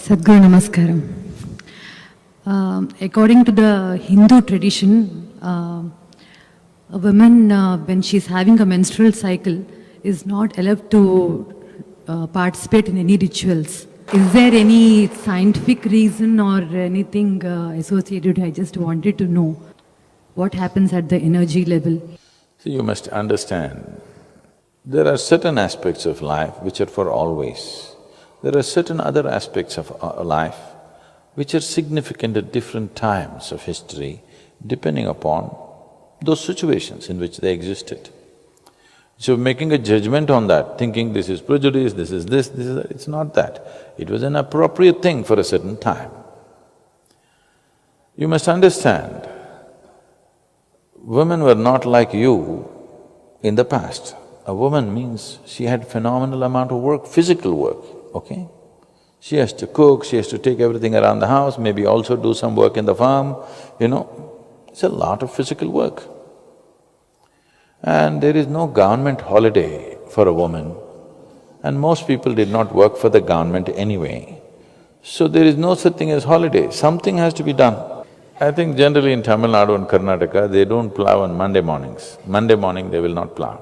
Sadhguru Namaskaram. According to the Hindu tradition, a woman, when she's having a menstrual cycle, is not allowed to participate in any rituals. Is there any scientific reason or anything associated? I just wanted to know what happens at the energy level. See, you must understand, there are certain aspects of life which are for always. There are certain other aspects of life which are significant at different times of history, depending upon those situations in which they existed. So making a judgment on that, thinking this is prejudice, this is this that, it's not that. It was an appropriate thing for a certain time. You must understand, women were not like you in the past. A woman means she had phenomenal amount of work, physical work, okay? She has to cook, she has to take everything around the house, maybe also do some work in the farm, it's a lot of physical work. And there is no government holiday for a woman, and most people did not work for the government anyway. So there is no such thing as holiday, something has to be done. I think generally in Tamil Nadu and Karnataka, they don't plow on Monday mornings. Monday morning they will not plow.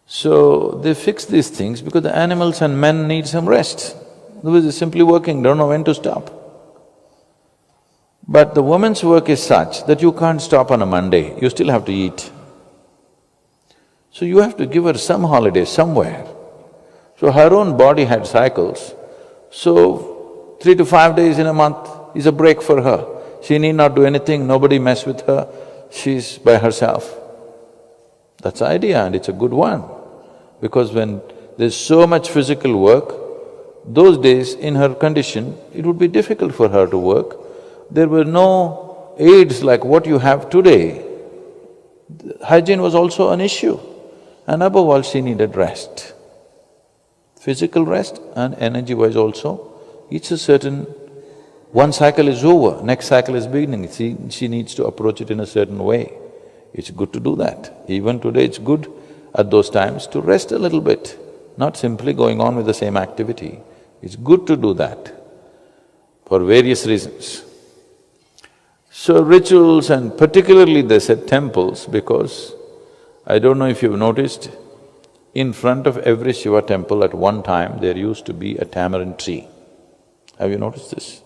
So they fix these things because the animals and men need some rest. Otherwise they're simply working, don't know when to stop. But the woman's work is such that you can't stop on a Monday, you still have to eat. So you have to give her some holiday somewhere. So her own body had cycles, so 3 to 5 days in a month is a break for her. She need not do anything, nobody mess with her, she's by herself. That's the idea, and it's a good one. Because when there's so much physical work, those days in her condition, it would be difficult for her to work. There were no aids like what you have today. Hygiene was also an issue. And above all, she needed rest. Physical rest and energy-wise also, it's a certain… one cycle is over, next cycle is beginning, she needs to approach it in a certain way. It's good to do that. Even today it's good at those times to rest a little bit, not simply going on with the same activity. It's good to do that for various reasons. So rituals, and particularly they said temples, because I don't know if you've noticed, in front of every Shiva temple at one time there used to be a tamarind tree. Have you noticed this?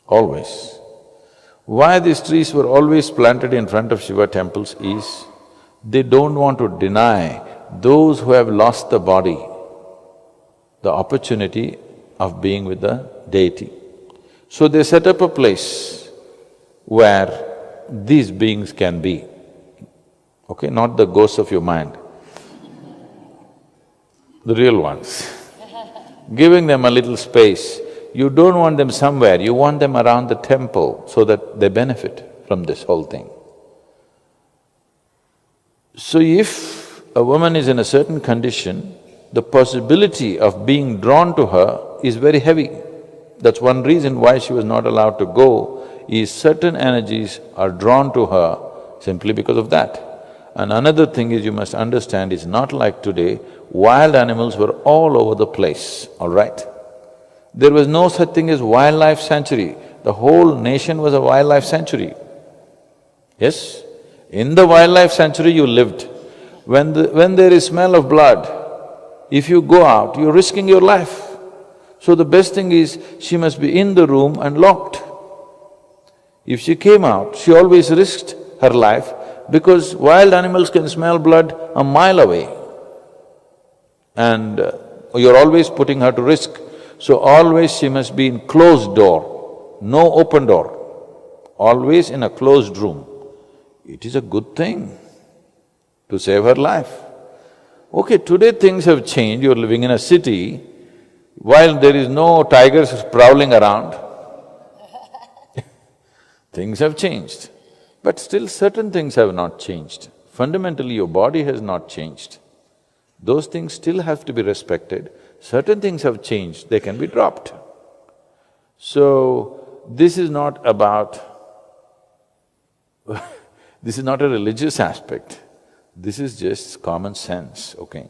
Always. Why these trees were always planted in front of Shiva temples is, they don't want to deny those who have lost the body the opportunity of being with the deity. So they set up a place where these beings can be, okay, not the ghosts of your mind, the real ones. Giving them a little space. You don't want them somewhere, you want them around the temple so that they benefit from this whole thing. So if a woman is in a certain condition, the possibility of being drawn to her is very heavy. That's one reason why she was not allowed to go, is certain energies are drawn to her simply because of that. And another thing is, you must understand, it's not like today, wild animals were all over the place, all right? There was no such thing as wildlife sanctuary. The whole nation was a wildlife sanctuary. Yes? In the wildlife sanctuary you lived. When there is smell of blood, if you go out, you're risking your life. So the best thing is, she must be in the room and locked. If she came out, she always risked her life because wild animals can smell blood a mile away. And you're always putting her to risk. So always she must be in closed door, no open door, always in a closed room. It is a good thing to save her life. Okay, today things have changed, you're living in a city, while there is no tigers prowling around, things have changed. But still certain things have not changed. Fundamentally your body has not changed. Those things still have to be respected. Certain things have changed, they can be dropped. So, this is not about this is not a religious aspect, this is just common sense, okay?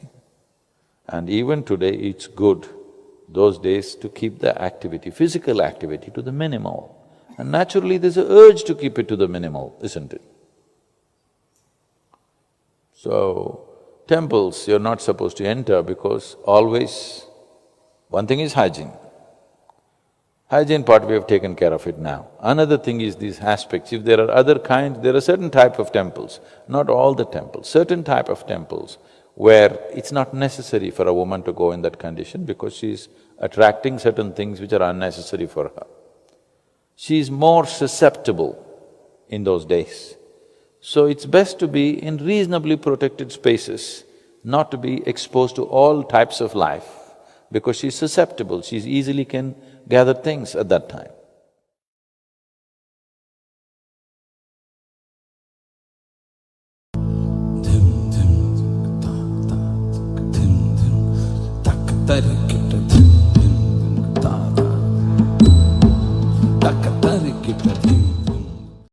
And even today it's good those days to keep the activity, physical activity to the minimal. And naturally there's an urge to keep it to the minimal, isn't it? So, temples you're not supposed to enter because always… One thing is hygiene. Hygiene part we have taken care of it now. Another thing is these aspects. If there are other kinds, there are certain type of temples, not all the temples, certain type of temples where it's not necessary for a woman to go in that condition because she's attracting certain things which are unnecessary for her. She is more susceptible in those days. So it's best to be in reasonably protected spaces, not to be exposed to all types of life, because she's susceptible, she easily can gather things at that time. Tarikita